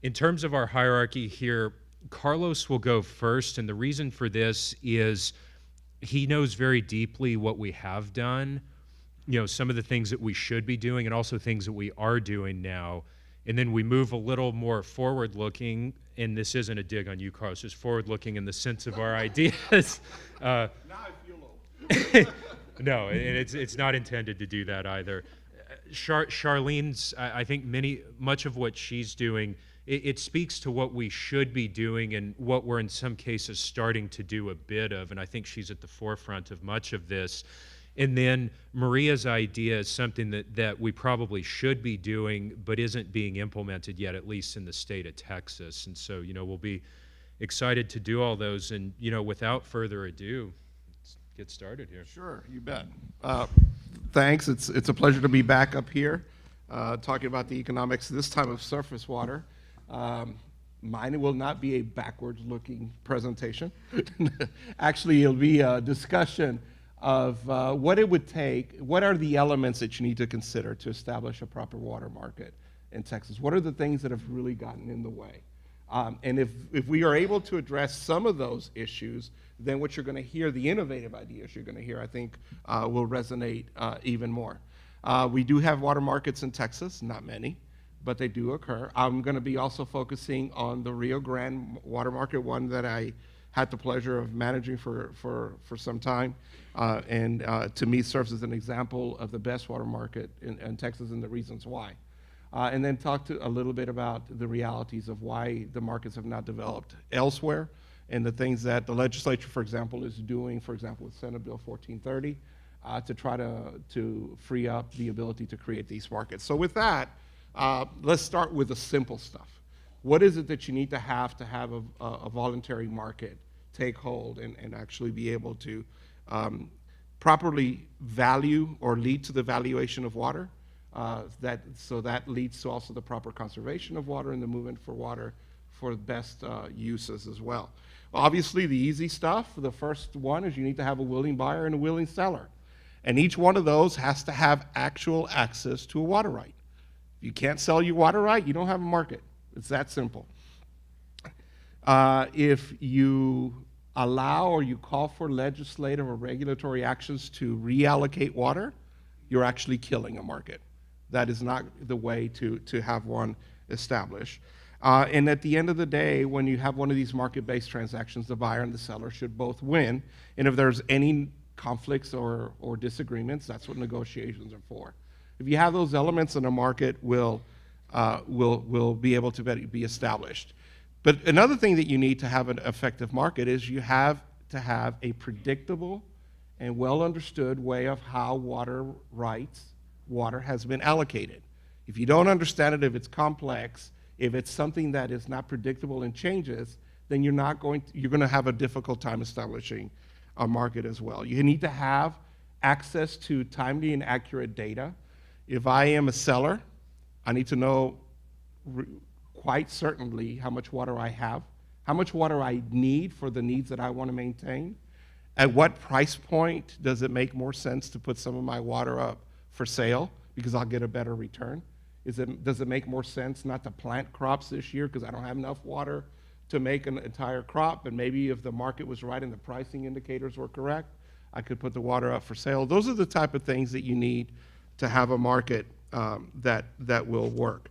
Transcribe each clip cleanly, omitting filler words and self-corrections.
In terms of our hierarchy here, Carlos will go first, and the reason for this is he knows very deeply what we have done, some of the things that we should be doing and also things that we are doing now. And then we move a little more forward-looking, and this isn't a dig on you, Carlos, just forward-looking in the sense of our ideas. Now I feel old. No, and it's not intended to do that either. Sharlene's, I think much of what she's doing, it speaks to what we should be doing and what we're in some cases starting to do a bit of, and I think she's at the forefront of much of this. And then Maria's idea is something that we probably should be doing but isn't being implemented yet, at least in the state of Texas. And so, we'll be excited to do all those. And, without further ado, let's get started here. Sure, you bet. Thanks. It's a pleasure to be back up here talking about the economics, this time of surface water. Mine will not be a backwards-looking presentation. Actually, it'll be a discussion of what it would take, what are the elements that you need to consider to establish a proper water market in Texas? What are the things that have really gotten in the way? And if we are able to address some of those issues, then what you're going to hear, the innovative ideas you're going to hear, I think will resonate even more. We do have water markets in Texas, not many, but they do occur. I'm going to be also focusing on the Rio Grande water market, one that I had the pleasure of managing for some time, and to me serves as an example of the best water market in Texas and the reasons why. And then talk a little bit about the realities of why the markets have not developed elsewhere and the things that the legislature, for example, is doing, for example, with Senate Bill 1430, to try to free up the ability to create these markets. So with that, let's start with the simple stuff. What is it that you need to have a voluntary market take hold and actually be able to properly value or lead to the valuation of water? So that leads to also the proper conservation of water and the movement for water for best uses as well. Obviously, the easy stuff, the first one is you need to have a willing buyer and a willing seller. And each one of those has to have actual access to a water right. If you can't sell your water right, you don't have a market. It's that simple. If you allow or you call for legislative or regulatory actions to reallocate water, you're actually killing a market. That is not the way to have one established. And at the end of the day, when you have one of these market-based transactions, the buyer and the seller should both win. And if there's any conflicts or disagreements, that's what negotiations are for. If you have those elements, then a market will be able to be established. But another thing that you need to have an effective market is you have to have a predictable and well-understood way of how water has been allocated. If you don't understand it, if it's complex, if it's something that is not predictable and changes, then you're going to have a difficult time establishing a market as well. You need to have access to timely and accurate data. If I am a seller, I need to know quite certainly how much water I have, how much water I need for the needs that I want to maintain. At what price point does it make more sense to put some of my water up for sale because I'll get a better return? Does it make more sense not to plant crops this year because I don't have enough water to make an entire crop? And maybe if the market was right and the pricing indicators were correct, I could put the water up for sale. Those are the type of things that you need to have a market that will work.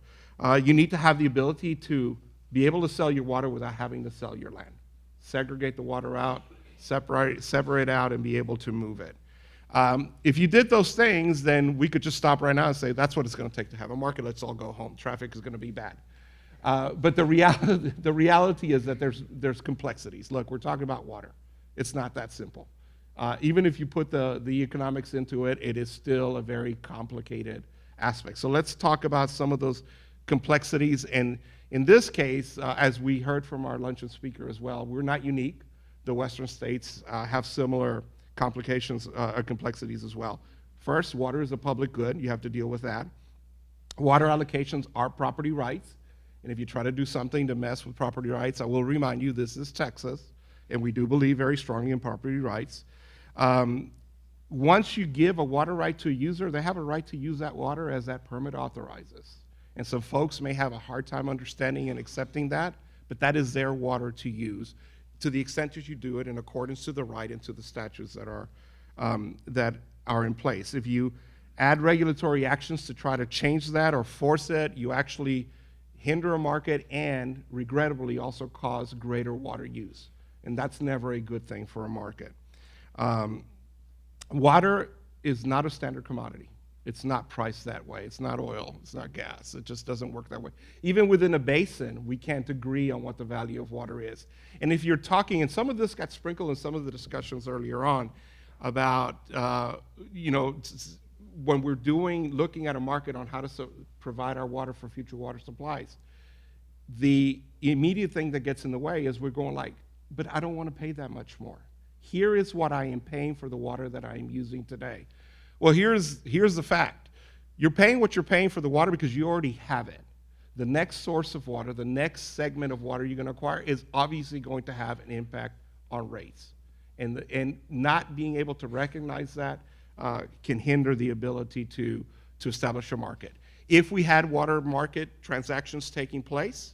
You need to have the ability to be able to sell your water without having to sell your land. Segregate the water out, separate out, and be able to move it. If you did those things, then we could just stop right now and say, that's what it's going to take to have a market. Let's all go home. Traffic is going to be bad. But the reality is that there's complexities. Look, we're talking about water. It's not that simple. Even if you put the economics into it, it is still a very complicated aspect. So let's talk about some of those complexities. And in this case, as we heard from our luncheon speaker as well, we're not unique. The Western states have similar complications, complexities as well. First, water is a public good. You have to deal with that. Water allocations are property rights. And if you try to do something to mess with property rights, I will remind you this is Texas, and we do believe very strongly in property rights. Once you give a water right to a user, they have a right to use that water as that permit authorizes. And so folks may have a hard time understanding and accepting that, but that is their water to use to the extent that you do it in accordance to the right and to the statutes that are in place. If you add regulatory actions to try to change that or force it, you actually hinder a market and regrettably also cause greater water use. And that's never a good thing for a market. Water is not a standard commodity. It's not priced that way. It's not oil. It's not gas. It just doesn't work that way. Even within a basin, we can't agree on what the value of water is. And if you're talking, and some of this got sprinkled in some of the discussions earlier on about, when we're looking at a market on how to provide our water for future water supplies, the immediate thing that gets in the way is we're going like, but I don't want to pay that much more. Here is what I am paying for the water that I am using today. Well, here's the fact. You're paying what you're paying for the water because you already have it. The next source of water, the next segment of water you're going to acquire is obviously going to have an impact on rates. And not being able to recognize that can hinder the ability to establish a market. If we had water market transactions taking place,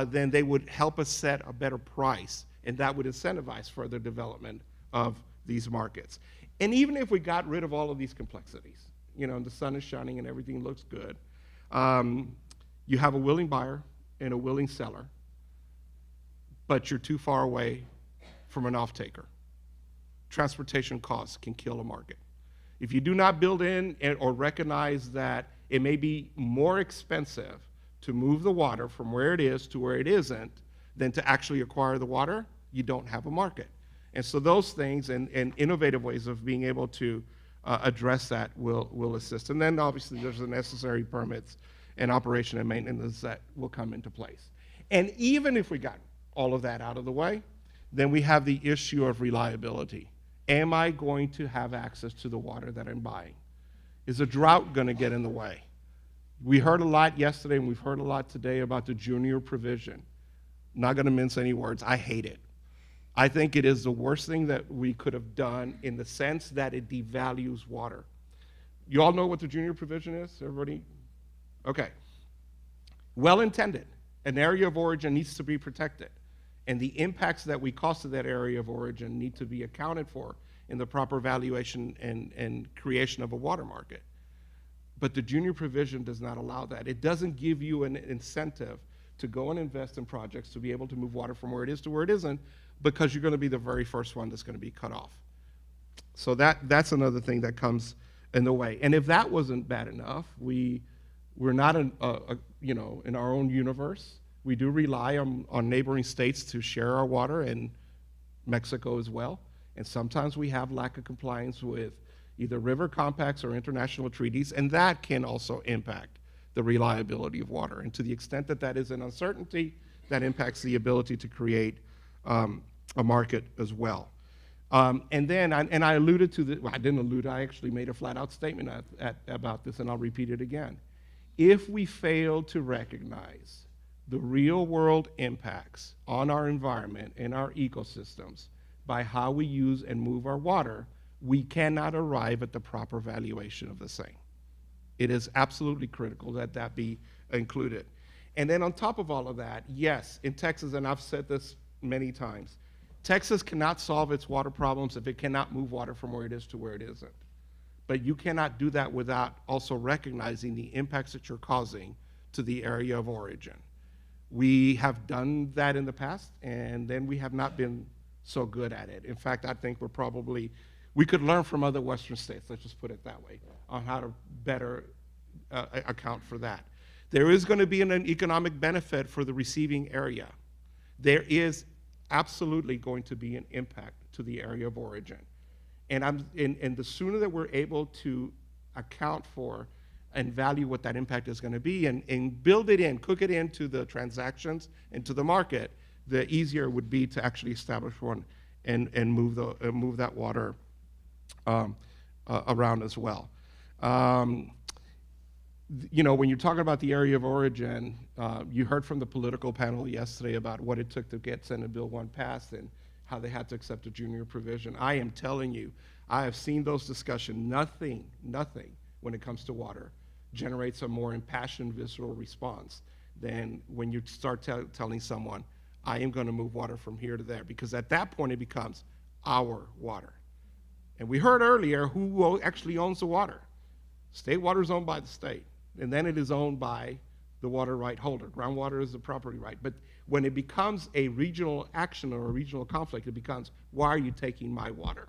then they would help us set a better price, and that would incentivize further development of these markets. And even if we got rid of all of these complexities, and the sun is shining and everything looks good, you have a willing buyer and a willing seller, but you're too far away from an off-taker. Transportation costs can kill a market. If you do not build in or recognize that it may be more expensive to move the water from where it is to where it isn't than to actually acquire the water, you don't have a market. And so those things and innovative ways of being able to address that will assist. And then obviously there's the necessary permits and operation and maintenance that will come into place. And even if we got all of that out of the way, then we have the issue of reliability. Am I going to have access to the water that I'm buying? Is a drought going to get in the way? We heard a lot yesterday and we've heard a lot today about the junior provision. Not going to mince any words. I hate it. I think it is the worst thing that we could have done in the sense that it devalues water. You all know what the junior provision is? Everybody? Okay. Well intended. An area of origin needs to be protected. And the impacts that we cause to that area of origin need to be accounted for in the proper valuation and creation of a water market. But the junior provision does not allow that. It doesn't give you an incentive to go and invest in projects to be able to move water from where it is to where it isn't, because you're going to be the very first one that's going to be cut off. So that's another thing that comes in the way. And if that wasn't bad enough, we're not in our own universe. We do rely on neighboring states to share our water, and Mexico as well. And sometimes we have lack of compliance with either river compacts or international treaties, and that can also impact the reliability of water. And to the extent that that is an uncertainty, that impacts the ability to create a market as well. And then, I alluded to this, well, I didn't allude, I actually made a flat out statement about this, and I'll repeat it again. If we fail to recognize the real world impacts on our environment and our ecosystems by how we use and move our water, we cannot arrive at the proper valuation of the same. It is absolutely critical that that be included. And then on top of all of that, yes, in Texas, and I've said this many times, Texas cannot solve its water problems if it cannot move water from where it is to where it isn't. But you cannot do that without also recognizing the impacts that you're causing to the area of origin. We have done that in the past, and then we have not been so good at it. In fact, I think we could learn from other Western states, let's just put it that way, on how to better account for that. There is going to be an economic benefit for the receiving area. There is absolutely going to be an impact to the area of origin. And the sooner that we're able to account for and value what that impact is going to be and build it in, cook it into the transactions and to the market, the easier it would be to actually establish one and move that water around as well. When you're talking about the area of origin, you heard from the political panel yesterday about what it took to get Senate Bill 1 passed and how they had to accept a junior provision. I am telling you, I have seen those discussions. Nothing when it comes to water generates a more impassioned visceral response than when you start telling someone, I am going to move water from here to there, because at that point it becomes our water. And we heard earlier who actually owns the water. State water is owned by the state, and then it is owned by the water right holder. Groundwater is the property right. But when it becomes a regional action or a regional conflict, it becomes, why are you taking my water?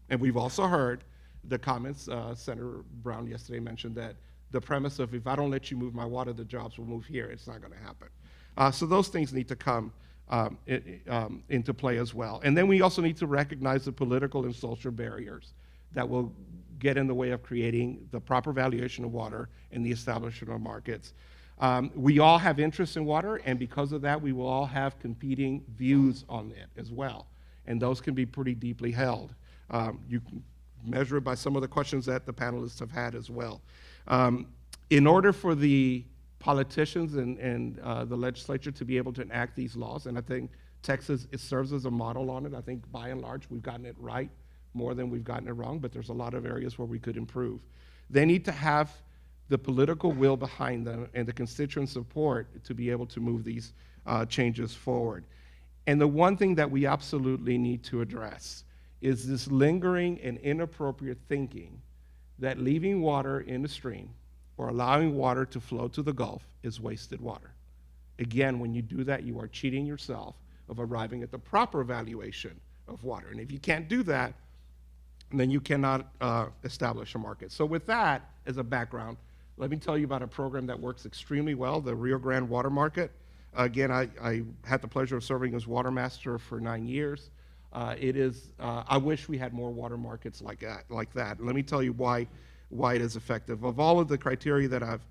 And we've also heard the comments, Senator Brown yesterday mentioned that the premise of, if I don't let you move my water, the jobs will move here. It's not going to happen. So those things need to come into play as well. And then we also need to recognize the political and social barriers that will get in the way of creating the proper valuation of water and the establishment of markets. We all have interest in water, and because of that, we will all have competing views on it as well. And those can be pretty deeply held. You can measure it by some of the questions that the panelists have had as well. In order for the politicians and the legislature to be able to enact these laws, and I think Texas, it serves as a model on it. I think by and large, we've gotten it right more than we've gotten it wrong, but there's a lot of areas where we could improve. They need to have the political will behind them and the constituent support to be able to move these changes forward. And the one thing that we absolutely need to address is this lingering and inappropriate thinking that leaving water in the stream or allowing water to flow to the Gulf is wasted water. Again, when you do that, you are cheating yourself of arriving at the proper evaluation of water. And if you can't do that, then you cannot establish a market. So with that as a background, let me tell you about a program that works extremely well, the Rio Grande Water Market. Again, I had the pleasure of serving as water master for 9 years. I wish we had more water markets like that. And let me tell you why it is effective. Of all of the criteria that I've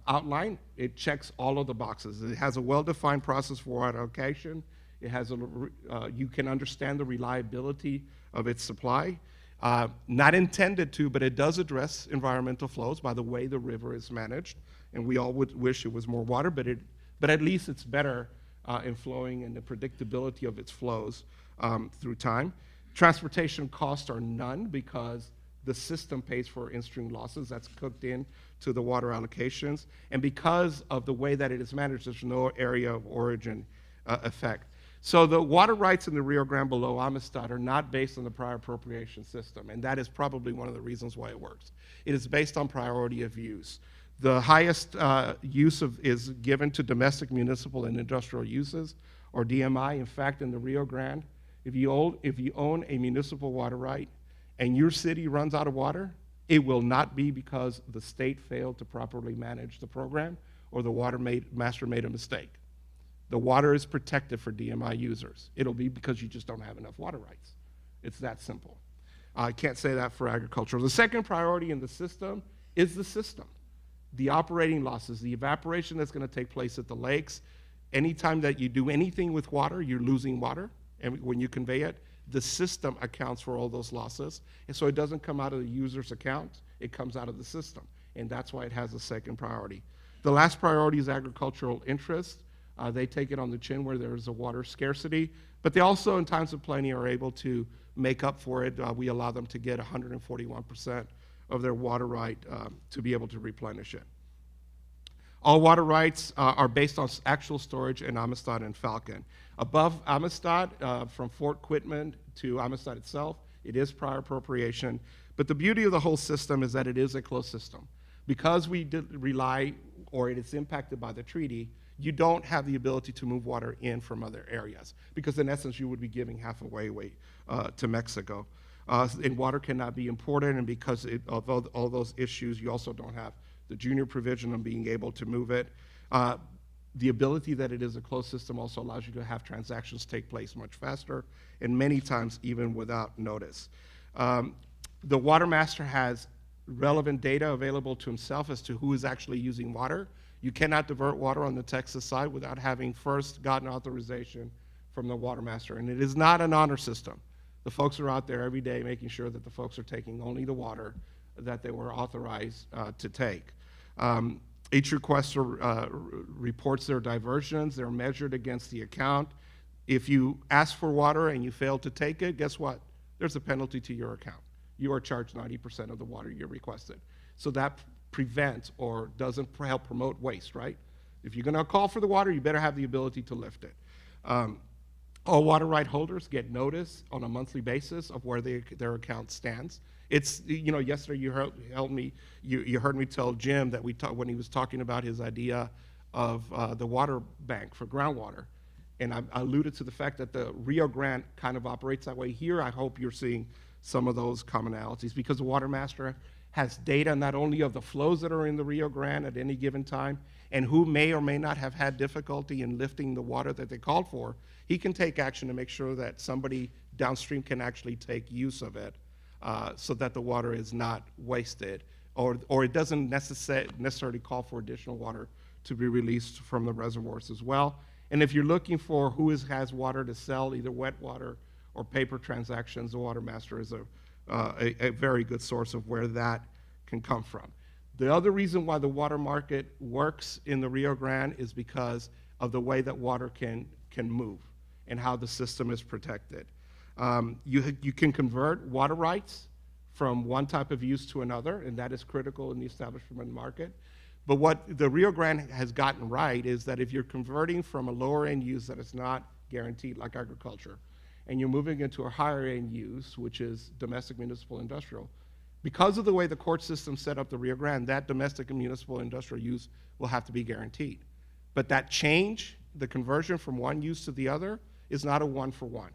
outlined, it checks all of the boxes. It has a well-defined process for water allocation. It has you can understand the reliability of its supply. Not intended to, but it does address environmental flows by the way the river is managed. And we all would wish it was more water, but at least it's better in flowing and the predictability of its flows through time. Transportation costs are none because the system pays for in-stream losses. That's cooked in to the water allocations. And because of the way that it is managed, there's no area of origin effect. So the water rights in the Rio Grande below Amistad are not based on the prior appropriation system, and that is probably one of the reasons why it works. It is based on priority of use. The highest use is given to domestic, municipal, and industrial uses, or DMI. In fact, in the Rio Grande, if you own a municipal water right and your city runs out of water, it will not be because the state failed to properly manage the program or the water master made a mistake. The water is protected for DMI users. It'll be because you just don't have enough water rights. It's that simple. I can't say that for agriculture. The second priority in the system is the system. The operating losses, the evaporation that's going to take place at the lakes. Anytime that you do anything with water, you're losing water. And when you convey it, the system accounts for all those losses. And so it doesn't come out of the user's account, it comes out of the system. And that's why it has a second priority. The last priority is agricultural interest. They take it on the chin where there's a water scarcity, but they also, in times of plenty, are able to make up for it. We allow them to get 141% of their water right to be able to replenish it. All water rights are based on actual storage in Amistad and Falcon. Above Amistad, from Fort Quitman to Amistad itself, it is prior appropriation, but the beauty of the whole system is that it is a closed system. Because we rely, or it is impacted by the treaty, you don't have the ability to move water in from other areas, because in essence you would be giving half away to Mexico. And water cannot be imported, and because of all those issues, you also don't have the junior provision of being able to move it. The ability that it is a closed system also allows you to have transactions take place much faster, and many times even without notice. The water master has relevant data available to himself as to who is actually using water. You cannot divert water on the Texas side without having first gotten authorization from the water master. And it is not an honor system. The folks are out there every day making sure that the folks are taking only the water that they were authorized to take. Each requester reports their diversions. They're measured against the account. If you ask for water and you fail to take it, guess what? There's a penalty to your account. You are charged 90% of the water you requested. So that prevent or doesn't help promote waste, right? If you're going to call for the water, you better have the ability to lift it. All water right holders get notice on a monthly basis of where their account stands. It's, yesterday you heard me tell Jim that when he was talking about his idea of the water bank for groundwater. And I alluded to the fact that the Rio Grande kind of operates that way. Here, I hope you're seeing some of those commonalities, because the water master has data not only of the flows that are in the Rio Grande at any given time and who may or may not have had difficulty in lifting the water that they called for. He can take action to make sure that somebody downstream can actually take use of it, so that the water is not wasted, or it doesn't necessarily call for additional water to be released from the reservoirs as well. And if you're looking for who has water to sell, either wet water or paper transactions, the water master is a very good source of where that can come from. The other reason why the water market works in the Rio Grande is because of the way that water can move and how the system is protected. You can convert water rights from one type of use to another, and that is critical in the establishment market. But what the Rio Grande has gotten right is that if you're converting from a lower end use that is not guaranteed, like agriculture, and you're moving into a higher end use, which is domestic, municipal, industrial, because of the way the court system set up the Rio Grande, that domestic and municipal industrial use will have to be guaranteed. But that change, the conversion from one use to the other, is not a one-for-one.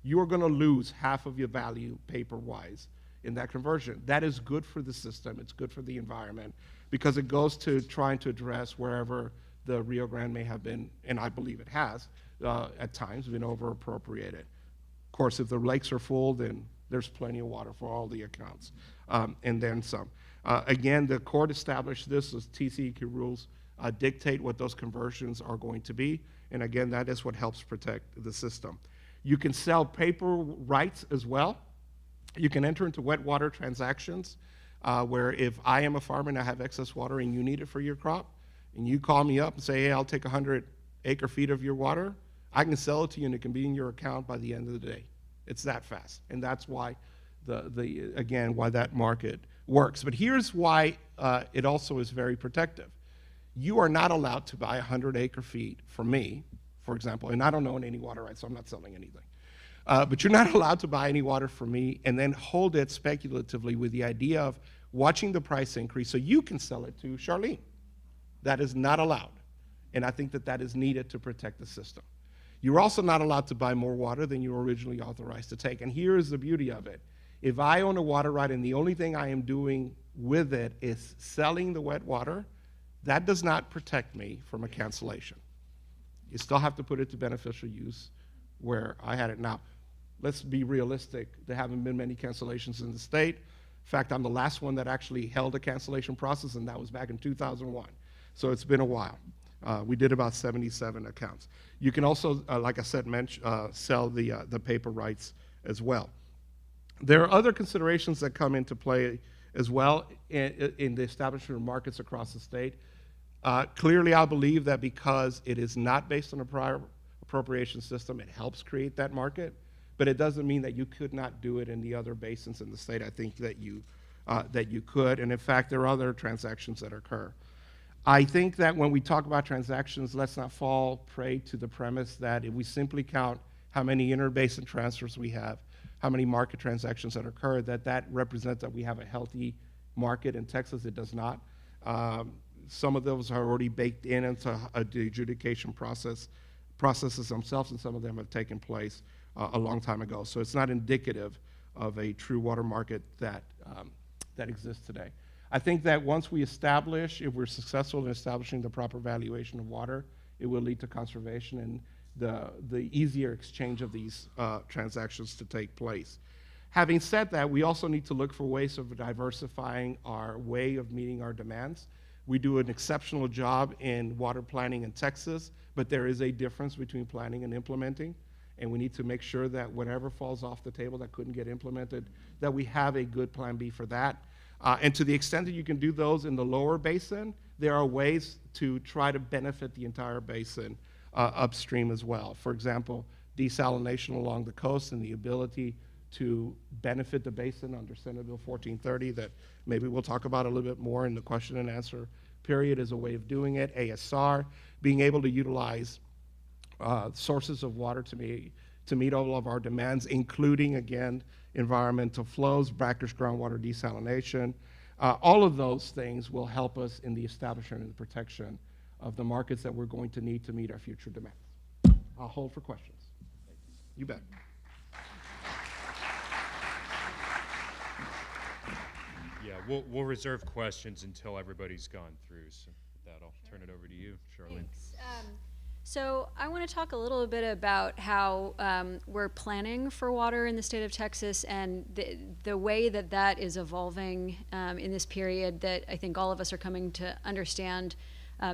You are going to lose half of your value paper-wise in that conversion. That is good for the system. It's good for the environment, because it goes to trying to address wherever the Rio Grande may have been, and I believe it has, at times, been over-appropriated. Of course, if the lakes are full, then there's plenty of water for all the accounts, and then some. Again, the court established this as TCEQ rules dictate what those conversions are going to be, and again, that is what helps protect the system. You can sell paper rights as well. You can enter into wet water transactions, where if I am a farmer and I have excess water and you need it for your crop, and you call me up and say, hey, I'll take 100 acre feet of your water, I can sell it to you and it can be in your account by the end of the day. It's that fast, and that's why why that market works. But here's why it also is very protective. You are not allowed to buy 100 acre feet from me, for example, and I don't own any water rights, so I'm not selling anything. But you're not allowed to buy any water from me and then hold it speculatively with the idea of watching the price increase so you can sell it to Sharlene. That is not allowed, and I think that is needed to protect the system. You're also not allowed to buy more water than you were originally authorized to take, and here is the beauty of it. If I own a water right and the only thing I am doing with it is selling the wet water, that does not protect me from a cancellation. You still have to put it to beneficial use where I had it. Now, let's be realistic. There haven't been many cancellations in the state. In fact, I'm the last one that actually held a cancellation process, and that was back in 2001. So it's been a while. We did about 77 accounts. You can also, like I said, sell the paper rights as well. There are other considerations that come into play as well in the establishment of markets across the state. Clearly, I believe that because it is not based on a prior appropriation system, it helps create that market, but it doesn't mean that you could not do it in the other basins in the state. I think that you could, and in fact, there are other transactions that occur. I think that when we talk about transactions, let's not fall prey to the premise that if we simply count how many interbasin transfers we have, how many market transactions that occur, that represents that we have a healthy market in Texas. It does not. Some of those are already baked into the adjudication processes themselves, and some of them have taken place a long time ago. So it's not indicative of a true water market that exists today. I think that once we establish, if we're successful in establishing the proper valuation of water, it will lead to conservation and the easier exchange of these transactions to take place. Having said that, we also need to look for ways of diversifying our way of meeting our demands. We do an exceptional job in water planning in Texas, but there is a difference between planning and implementing, and we need to make sure that whatever falls off the table that couldn't get implemented, that we have a good plan B for that. And to the extent that you can do those in the lower basin, there are ways to try to benefit the entire basin upstream as well. For example, desalination along the coast and the ability to benefit the basin under Senate Bill 1430 that maybe we'll talk about a little bit more in the question and answer period is a way of doing it. ASR, being able to utilize sources of water to meet all of our demands, including, again, environmental flows, brackish groundwater desalination. All of those things will help us in the establishment and the protection of the markets that we're going to need to meet our future demands. I'll hold for questions. You bet. Yeah, we'll reserve questions until everybody's gone through. So with that, I'll turn it over to you, Sharlene. Thanks. So I want to talk a little bit about how we're planning for water in the state of Texas and the way that that is evolving in this period that I think all of us are coming to understand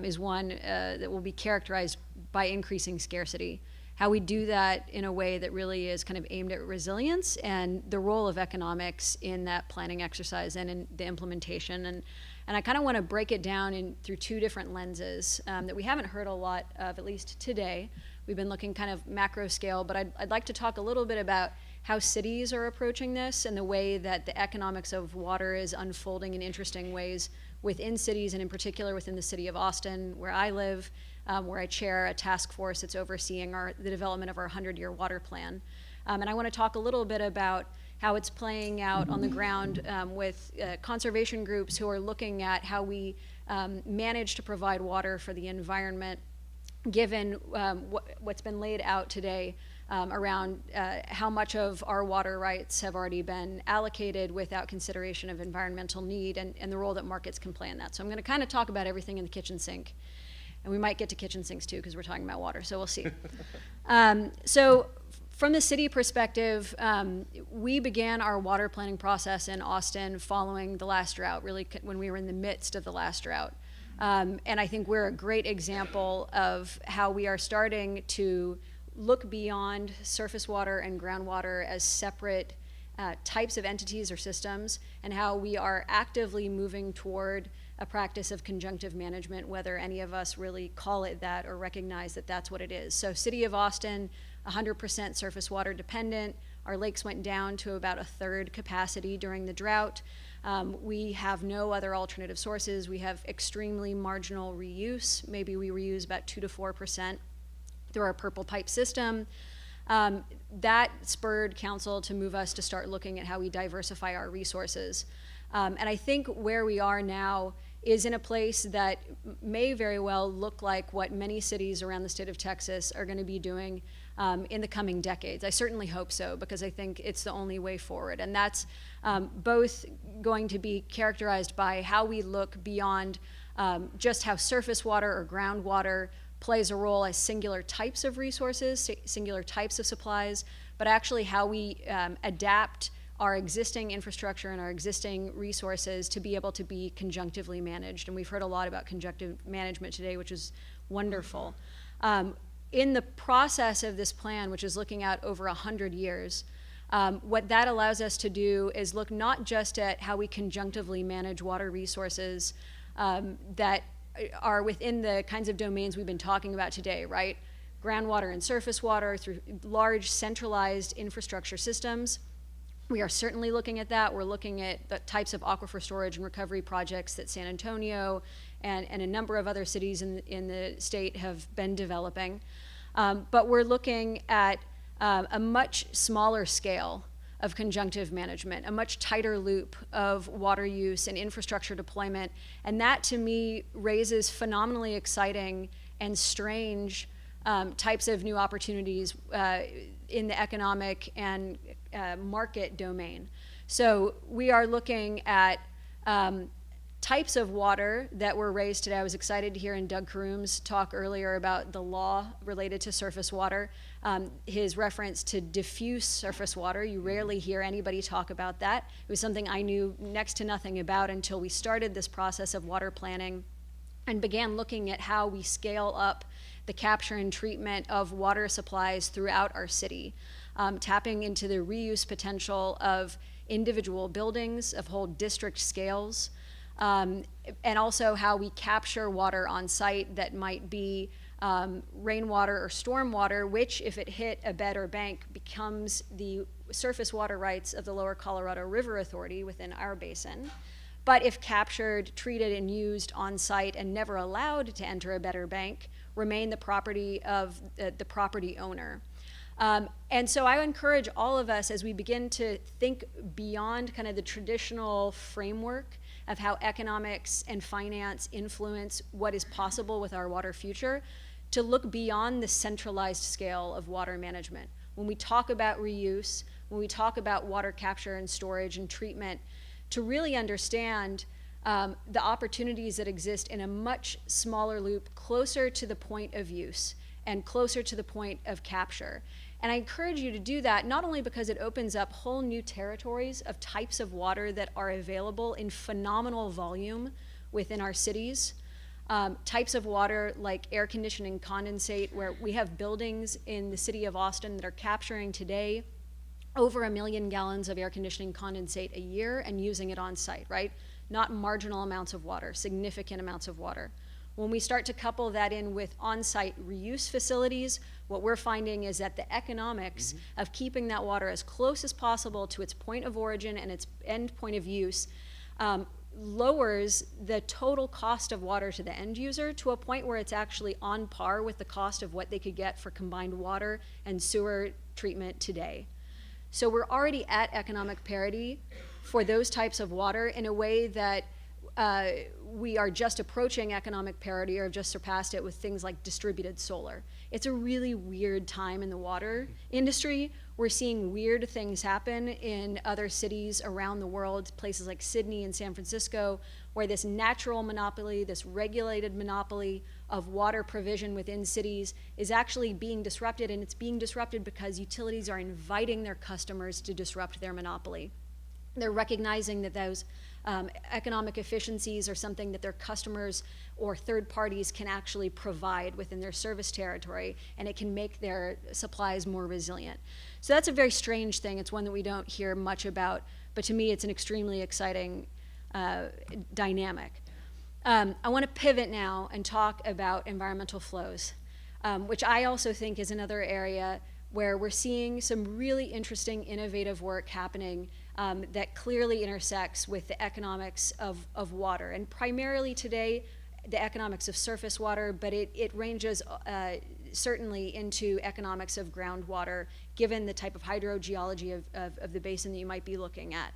is one that will be characterized by increasing scarcity. How we do that in a way that really is kind of aimed at resilience and the role of economics in that planning exercise and in the implementation. And I kind of want to break it down through two different lenses that we haven't heard a lot of, at least today. We've been looking kind of macro scale, but I'd like to talk a little bit about how cities are approaching this and the way that the economics of water is unfolding in interesting ways within cities, and in particular within the city of Austin, where I live, where I chair a task force that's overseeing the development of our 100-year water plan. And I want to talk a little bit about how it's playing out on the ground with conservation groups who are looking at how we manage to provide water for the environment, given what's been laid out today around how much of our water rights have already been allocated without consideration of environmental need and the role that markets can play in that. So I'm going to kind of talk about everything in the kitchen sink. And we might get to kitchen sinks too, because we're talking about water, so we'll see. So from the city perspective, we began our water planning process in Austin following the last drought, really when we were in the midst of the last drought. And I think we're a great example of how we are starting to look beyond surface water and groundwater as separate types of entities or systems, and how we are actively moving toward a practice of conjunctive management, whether any of us really call it that or recognize that that's what it is. So City of Austin, 100% surface water dependent. Our lakes went down to about a third capacity during the drought. We have no other alternative sources. We have extremely marginal reuse. Maybe we reuse about 2 to 4% through our purple pipe system. That spurred council to move us to start looking at how we diversify our resources. And I think where we are now is in a place that may very well look like what many cities around the state of Texas are going to be doing in the coming decades. I certainly hope so, because I think it's the only way forward. And that's both going to be characterized by how we look beyond just how surface water or groundwater plays a role as singular types of resources, singular types of supplies, but actually how we adapt our existing infrastructure and our existing resources to be able to be conjunctively managed. And we've heard a lot about conjunctive management today, which is wonderful. In the process of this plan, which is looking at over 100 years, what that allows us to do is look not just at how we conjunctively manage water resources that are within the kinds of domains we've been talking about today, right? Groundwater and surface water through large centralized infrastructure systems. We are certainly looking at that. We're looking at the types of aquifer storage and recovery projects that San Antonio and a number of other cities in the state have been developing. But we're looking at a much smaller scale of conjunctive management, a much tighter loop of water use and infrastructure deployment. And that, to me, raises phenomenally exciting and strange types of new opportunities in the economic and market domain. So we are looking at types of water that were raised today. I was excited to hear in Doug Karoom's talk earlier about the law related to surface water, his reference to diffuse surface water. You rarely hear anybody talk about that. It was something I knew next to nothing about until we started this process of water planning and began looking at how we scale up the capture and treatment of water supplies throughout our city, tapping into the reuse potential of individual buildings, of whole district scales, and also how we capture water on site that might be rainwater or stormwater, which, if it hit a bed or bank, becomes the surface water rights of the Lower Colorado River Authority within our basin. But if captured, treated, and used on site and never allowed to enter a bed or bank, remain the property of the property owner. And so I encourage all of us, as we begin to think beyond kind of the traditional framework of how economics and finance influence what is possible with our water future, to look beyond the centralized scale of water management. When we talk about reuse, when we talk about water capture and storage and treatment, to really understand the opportunities that exist in a much smaller loop, closer to the point of use and closer to the point of capture. And I encourage you to do that, not only because it opens up whole new territories of types of water that are available in phenomenal volume within our cities, types of water like air conditioning condensate, where we have buildings in the city of Austin that are capturing today over 1 million gallons of air conditioning condensate a year and using it on site, right? Not marginal amounts of water, significant amounts of water. When we start to couple that in with on-site reuse facilities, what we're finding is that the economics of keeping that water as close as possible to its point of origin and its end point of use lowers the total cost of water to the end user to a point where it's actually on par with the cost of what they could get for combined water and sewer treatment today. So we're already at economic parity for those types of water in a way that we are just approaching economic parity or have just surpassed it with things like distributed solar. It's a really weird time in the water industry. We're seeing weird things happen in other cities around the world, places like Sydney and San Francisco, where this natural monopoly, this regulated monopoly of water provision within cities is actually being disrupted, and it's being disrupted because utilities are inviting their customers to disrupt their monopoly. They're recognizing that those economic efficiencies are something that their customers or third parties can actually provide within their service territory, and it can make their supplies more resilient. So that's a very strange thing. It's one that we don't hear much about, but to me it's an extremely exciting dynamic. I want to pivot now and talk about environmental flows, which I also think is another area where we're seeing some really interesting, innovative work happening that clearly intersects with the economics of water. And primarily today, the economics of surface water, but it ranges certainly into economics of groundwater, given the type of hydrogeology of the basin that you might be looking at.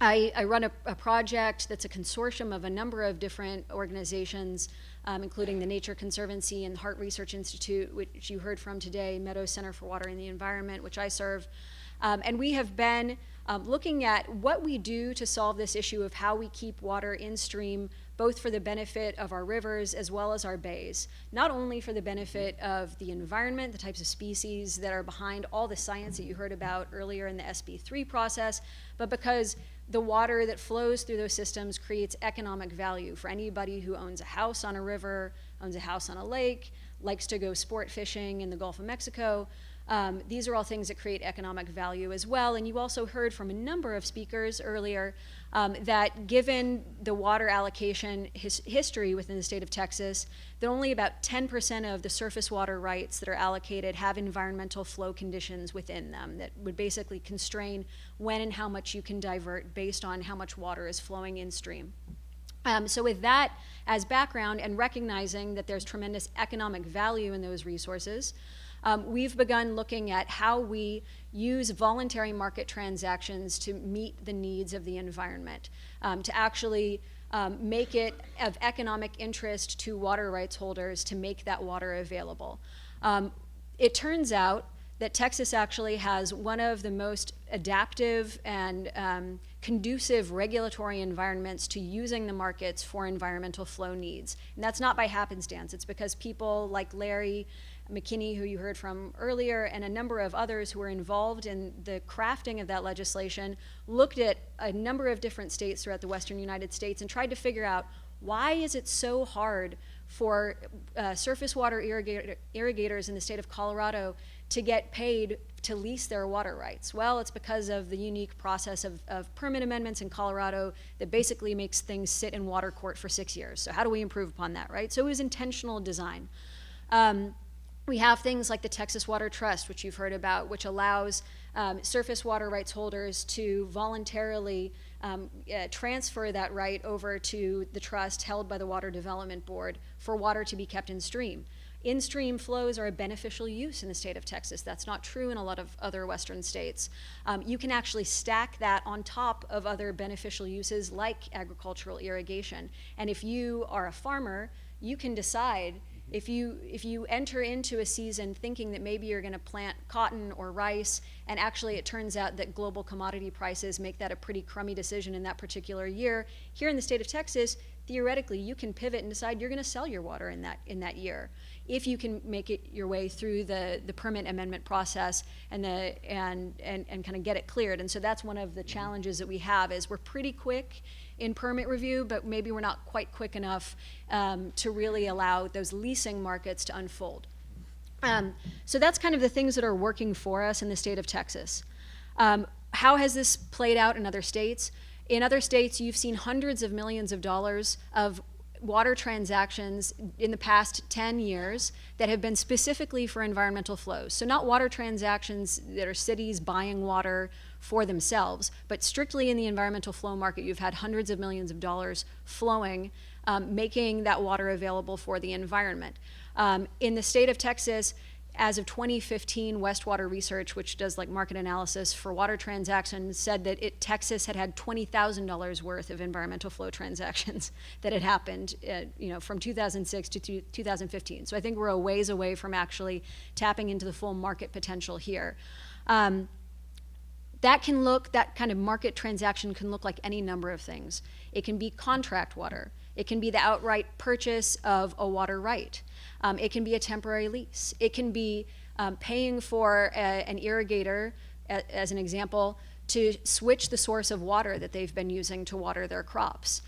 I run a project that's a consortium of a number of different organizations, including the Nature Conservancy and the Hart Research Institute, which you heard from today, Meadows Center for Water and the Environment, which I serve. And we have been looking at what we do to solve this issue of how we keep water in stream, both for the benefit of our rivers as well as our bays. Not only for the benefit of the environment, the types of species that are behind all the science that you heard about earlier in the SB3 process, but because the water that flows through those systems creates economic value for anybody who owns a house on a river, owns a house on a lake, likes to go sport fishing in the Gulf of Mexico. These are all things that create economic value as well. And you also heard from a number of speakers earlier that given the water allocation history within the state of Texas, that only about 10% of the surface water rights that are allocated have environmental flow conditions within them that would basically constrain when and how much you can divert based on how much water is flowing in stream. So with that as background and recognizing that there's tremendous economic value in those resources, we've begun looking at how we use voluntary market transactions to meet the needs of the environment, to actually make it of economic interest to water rights holders to make that water available. It turns out that Texas actually has one of the most adaptive and conducive regulatory environments to using the markets for environmental flow needs. And that's not by happenstance. It's because people like Larry McKinney, who you heard from earlier, and a number of others who were involved in the crafting of that legislation looked at a number of different states throughout the western United States and tried to figure out, why is it so hard for surface water irrigators in the state of Colorado to get paid to lease their water rights? Well, it's because of the unique process of permit amendments in Colorado that basically makes things sit in water court for 6 years. So how do we improve upon that, right? So it was intentional design. We have things like the Texas Water Trust, which you've heard about, which allows surface water rights holders to voluntarily transfer that right over to the trust held by the Water Development Board for water to be kept in stream. In-stream flows are a beneficial use in the state of Texas. That's not true in a lot of other western states. You can actually stack that on top of other beneficial uses like agricultural irrigation. And if you are a farmer, you can decide, if you enter into a season thinking that maybe you're going to plant cotton or rice, and actually it turns out that global commodity prices make that a pretty crummy decision in that particular year, here in the state of Texas, theoretically you can pivot and decide you're going to sell your water in that year, if you can make it your way through the permit amendment process and kind of get it cleared. And so that's one of the challenges that we have, is we're pretty quick in permit review, but maybe we're not quite quick enough to really allow those leasing markets to unfold. So that's kind of the things that are working for us in the state of Texas. How has this played out in other states? In other states, you've seen hundreds of millions of dollars of water transactions in the past 10 years that have been specifically for environmental flows. So not water transactions that are cities buying water for themselves, but strictly in the environmental flow market, you've had hundreds of millions of dollars flowing, making that water available for the environment. In the state of Texas, as of 2015, Westwater Research, which does like market analysis for water transactions, said that Texas had $20,000 worth of environmental flow transactions that had happened, from 2006 to 2015. So I think we're a ways away from actually tapping into the full market potential here. That kind of market transaction can look like any number of things. It can be contract water. It can be the outright purchase of a water right. It can be a temporary lease. It can be paying for an irrigator, as an example, to switch the source of water that they've been using to water their crops.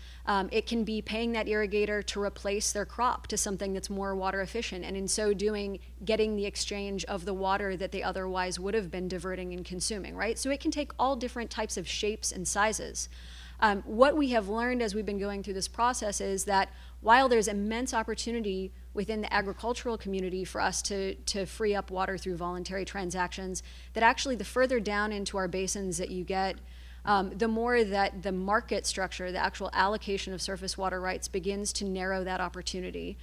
It can be paying that irrigator to replace their crop to something that's more water efficient, and in so doing, getting the exchange of the water that they otherwise would have been diverting and consuming, right? So it can take all different types of shapes and sizes. What we have learned as we've been going through this process is that while there's immense opportunity within the agricultural community for us to free up water through voluntary transactions, that actually the further down into our basins that you get, the more that the market structure, the actual allocation of surface water rights, begins to narrow that opportunity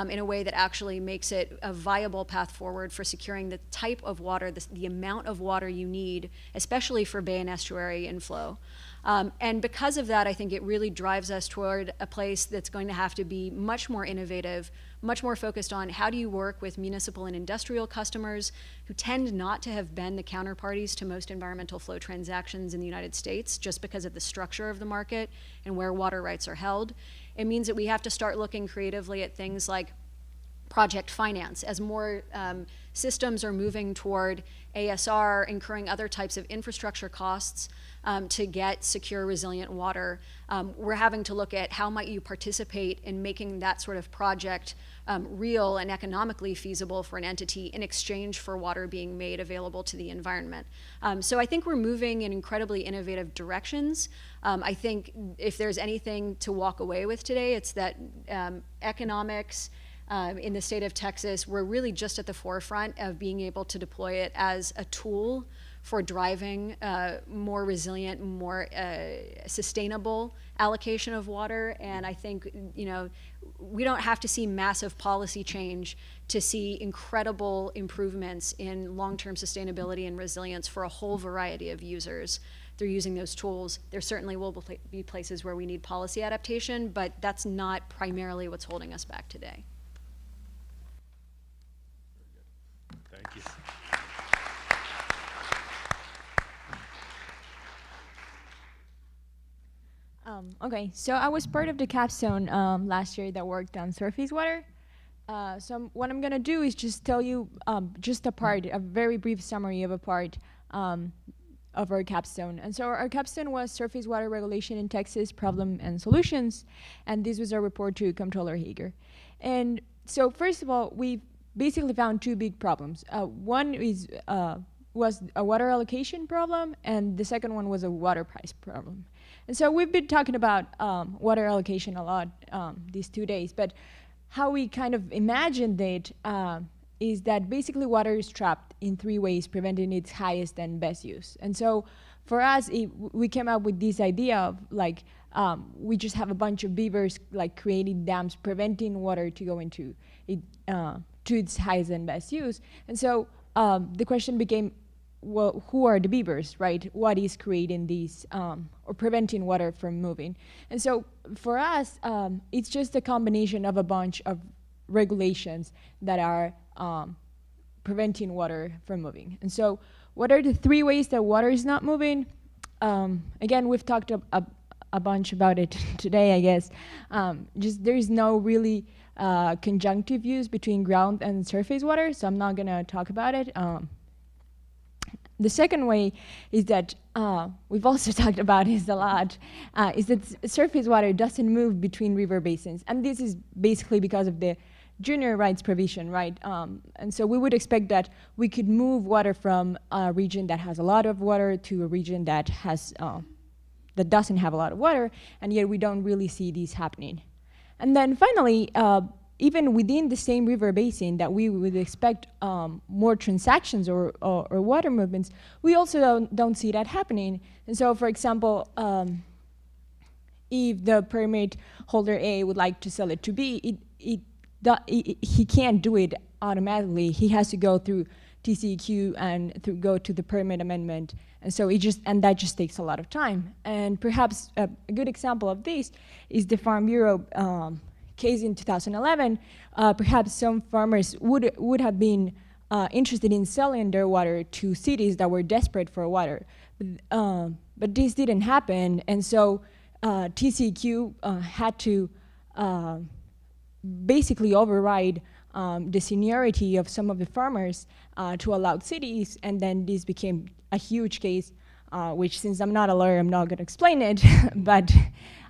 in a way that actually makes it a viable path forward for securing the type of water, the amount of water you need, especially for bay and estuary inflow. And because of that, I think it really drives us toward a place that's going to have to be much more innovative, much more focused on how do you work with municipal and industrial customers who tend not to have been the counterparties to most environmental flow transactions in the United States just because of the structure of the market and where water rights are held. It means that we have to start looking creatively at things like project finance as more systems are moving toward ASR, incurring other types of infrastructure costs to get secure, resilient water. We're having to look at how might you participate in making that sort of project real and economically feasible for an entity in exchange for water being made available to the environment. So I think we're moving in incredibly innovative directions. I think if there's anything to walk away with today, it's that economics in the state of Texas, we're really just at the forefront of being able to deploy it as a tool for driving more resilient, more sustainable allocation of water. And I think, we don't have to see massive policy change to see incredible improvements in long-term sustainability and resilience for a whole variety of users through using those tools. There certainly will be places where we need policy adaptation, but that's not primarily what's holding us back today. Thank you. Okay, so I was part of the capstone last year that worked on surface water. What I'm gonna do is just tell you just a very brief summary of a part of our capstone. And so our capstone was surface water regulation in Texas, problem and solutions. And this was our report to Comptroller Hager. And so first of all, we basically found two big problems. One was a water allocation problem, and the second one was a water price problem. And so we've been talking about water allocation a lot these 2 days, but how we kind of imagined it is that basically water is trapped in three ways, preventing its highest and best use. And so for us, we came up with this idea of like, we just have a bunch of beavers like creating dams, preventing water to go into it, to its highest and best use. And so the question became, well, who are the beavers, right? What is creating these or preventing water from moving? And so for us, it's just a combination of a bunch of regulations that are preventing water from moving. And so what are the three ways that water is not moving? Again, we've talked a bunch about it today, I guess. Just there is no really conjunctive use between ground and surface water, so I'm not gonna talk about it. The second way is that we've also talked about this a lot, is that surface water doesn't move between river basins. And this is basically because of the junior rights provision, right? And so we would expect that we could move water from a region that has a lot of water to a region that has that doesn't have a lot of water, and yet we don't really see these happening. And then finally, even within the same river basin that we would expect more transactions or water movements, we also don't see that happening. And so, for example, if the permit holder A would like to sell it to B, he can't do it automatically. He has to go through TCEQ and go to the permit amendment. And so that just takes a lot of time. And perhaps a good example of this is the Farm Bureau case in 2011. Perhaps some farmers would have been interested in selling their water to cities that were desperate for water. But this didn't happen. And so TCEQ had to basically override the seniority of some of the farmers to allow cities, and then this became a huge case, which, since I'm not a lawyer, I'm not going to explain it, but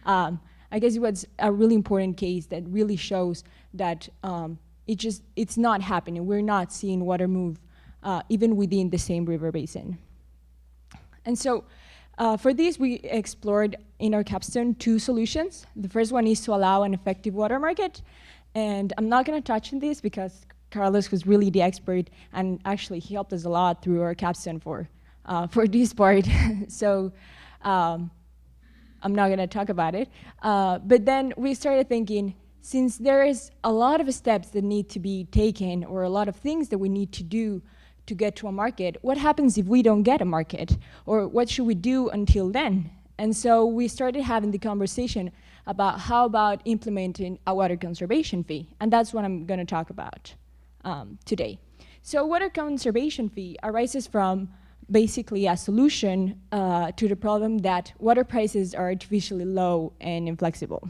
I guess it was a really important case that really shows that it's not happening. We're not seeing water move even within the same river basin. And so for this, we explored in our capstone 2 solutions. The first one is to allow an effective water market. And I'm not going to touch on this because Carlos was really the expert, and actually he helped us a lot through our capstone for this part. So I'm not going to talk about it. But then we started thinking, since there is a lot of steps that need to be taken, or a lot of things that we need to do to get to a market, what happens if we don't get a market? Or what should we do until then? And so we started having the conversation about how about implementing a water conservation fee. And that's what I'm going to talk about today. So water conservation fee arises from basically a solution to the problem that water prices are artificially low and inflexible.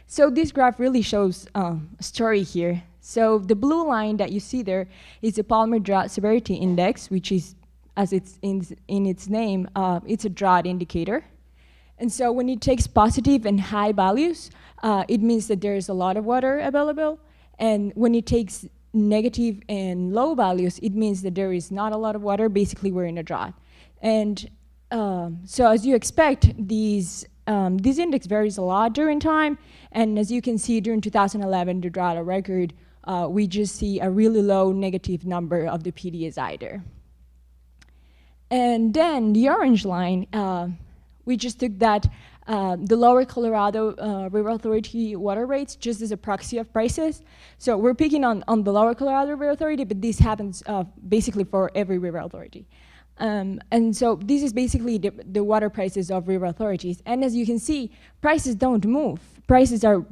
So this graph really shows a story here. So the blue line that you see there is the Palmer Drought Severity Index, which is, as it's in its name, it's a drought indicator. And so when it takes positive and high values, it means that there is a lot of water available. And when it takes negative and low values, it means that there is not a lot of water. Basically, we're in a drought. And so as you expect, this index varies a lot during time. And as you can see, during 2011, the drought record, we just see a really low negative number of the PDSI there. And then the orange line, we just took that, the Lower Colorado River Authority water rates just as a proxy of prices. So we're picking on the Lower Colorado River Authority, but this happens basically for every river authority. And so this is basically the water prices of river authorities. And as you can see, prices don't move. Prices are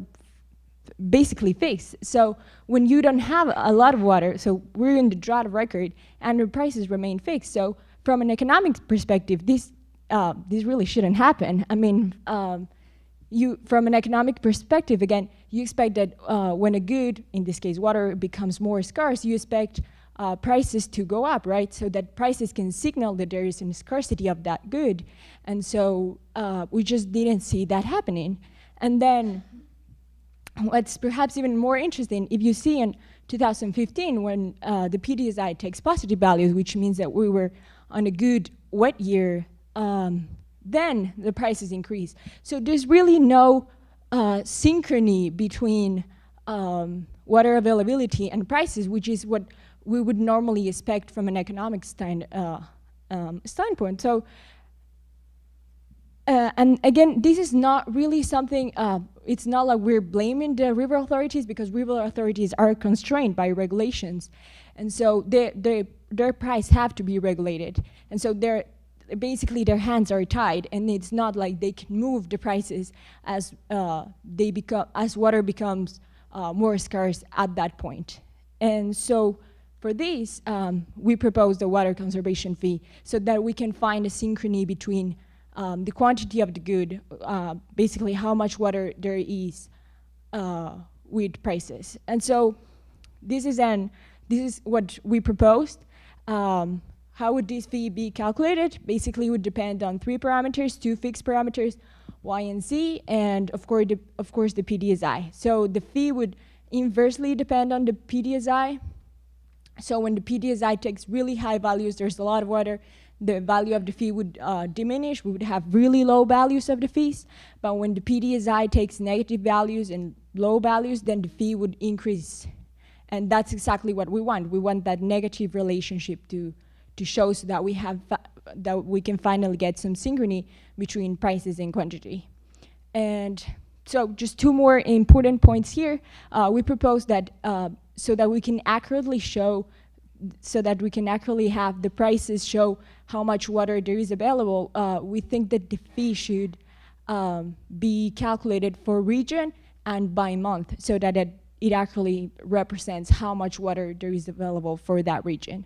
basically fixed. So when you don't have a lot of water, so we're in the drought record, and the prices remain fixed. So from an economic perspective, this really shouldn't happen. I mean, from an economic perspective, again, you expect that when a good, in this case water, becomes more scarce, you expect prices to go up, right? So that prices can signal that there is a scarcity of that good. And so we just didn't see that happening. And then what's perhaps even more interesting, if you see in 2015 when the PDSI takes positive values, which means that we were on a good wet year, then the prices increase. So there's really no synchrony between water availability and prices, which is what we would normally expect from an economic standpoint. So, and again, this is not really something, it's not like we're blaming the river authorities, because river authorities are constrained by regulations. And so their price have to be regulated. And so basically their hands are tied, and it's not like they can move the prices as water becomes more scarce at that point. And so for this, we proposed a water conservation fee so that we can find a synchrony between the quantity of the good, basically how much water there is with prices. And so this is what we proposed. How would this fee be calculated? Basically, it would depend on 3 parameters, 2 fixed parameters, Y and Z, and of course the PDSI. So the fee would inversely depend on the PDSI. So when the PDSI takes really high values, there's a lot of water, the value of the fee would diminish. We would have really low values of the fees. But when the PDSI takes negative values and low values, then the fee would increase. And that's exactly what we want. We want that negative relationship to show so that we can finally get some synchrony between prices and quantity. And so just 2 more important points here. We propose that so that we can accurately have the prices show how much water there is available, we think that the fee should be calculated for region and by month, so that it actually represents how much water there is available for that region.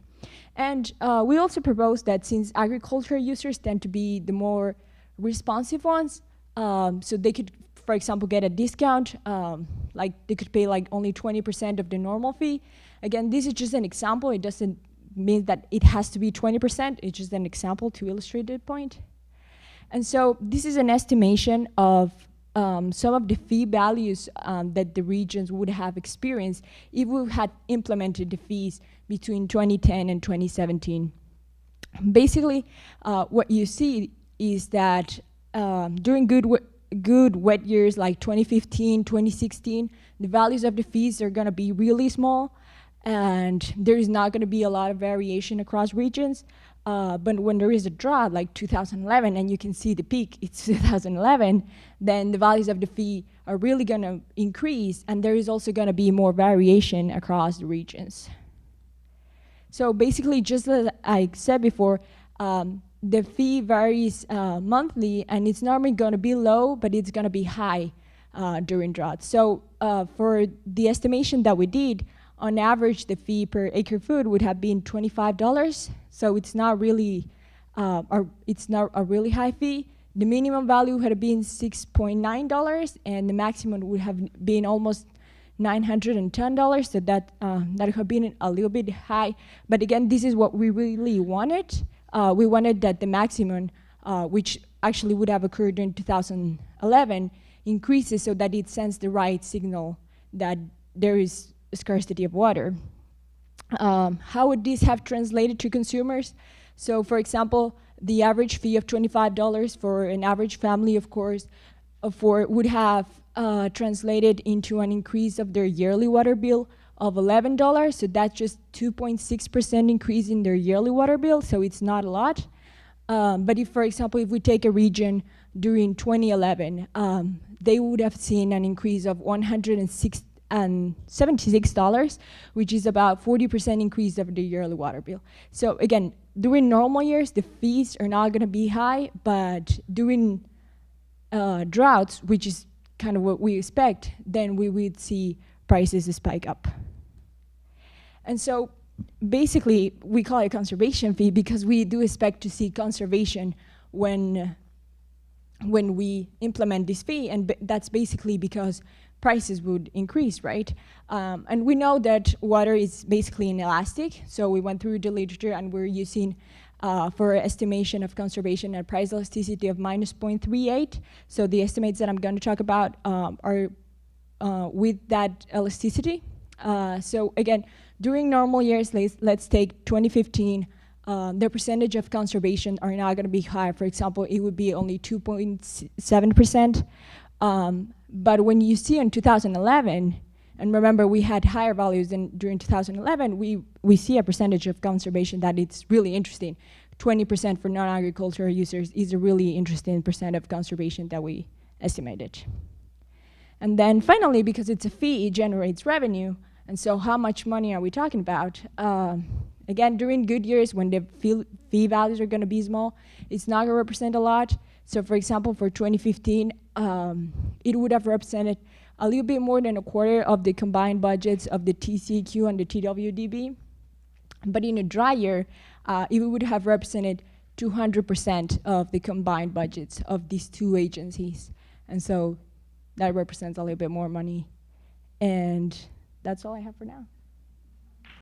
And we also propose that since agriculture users tend to be the more responsive ones, so they could, for example, get a discount, like they could pay like only 20% of the normal fee. Again, this is just an example. It doesn't mean that it has to be 20%. It's just an example to illustrate the point. And so this is an estimation of some of the fee values that the regions would have experienced if we had implemented the fees between 2010 and 2017. Basically, what you see is that during good wet years like 2015, 2016, the values of the fees are going to be really small, and there is not going to be a lot of variation across regions. But when there is a drought like 2011, and you can see the peak, it's 2011, then the values of the fee are really going to increase, and there is also going to be more variation across the regions. So basically, just as I said before, the fee varies monthly, and it's normally going to be low, but it's going to be high during drought. So for the estimation that we did, on average, the fee per acre foot would have been $25. So it's not really, it's not a really high fee. The minimum value would have been $6.9, and the maximum would have been almost $910. So that would have been a little bit high. But again, this is what we really wanted. We wanted that the maximum, which actually would have occurred in 2011, increases so that it sends the right signal that there is scarcity of water. How would this have translated to consumers? So for example, the average fee of $25 for an average family, of course, would have translated into an increase of their yearly water bill of $11. So that's just 2.6% increase in their yearly water bill, so it's not a lot. But if, for example, if we take a region during 2011, they would have seen an increase of $176, which is about 40% increase of the yearly water bill. So again, during normal years, the fees are not going to be high, but during droughts, which is kind of what we expect, then we would see prices spike up. And so basically, we call it a conservation fee because we do expect to see conservation when we implement this fee, and that's basically because prices would increase, right? And we know that water is basically inelastic, so we went through the literature and we're using for estimation of conservation a price elasticity of -0.38. So the estimates that I'm going to talk about are with that elasticity. So again, during normal years, let's take 2015, the percentage of conservation are not going to be high. For example, it would be only 2.7%. But when you see in 2011, and remember we had higher values during 2011, we see a percentage of conservation that it's really interesting. 20% for non-agricultural users is a really interesting percent of conservation that we estimated. And then finally, because it's a fee, it generates revenue. And so how much money are we talking about? Again, during good years when the fee values are going to be small, it's not going to represent a lot. So for example, for 2015, it would have represented a little bit more than a quarter of the combined budgets of the TCEQ and the TWDB. But in a dry year, it would have represented 200% of the combined budgets of these two agencies. And so that represents a little bit more money. And that's all I have for now.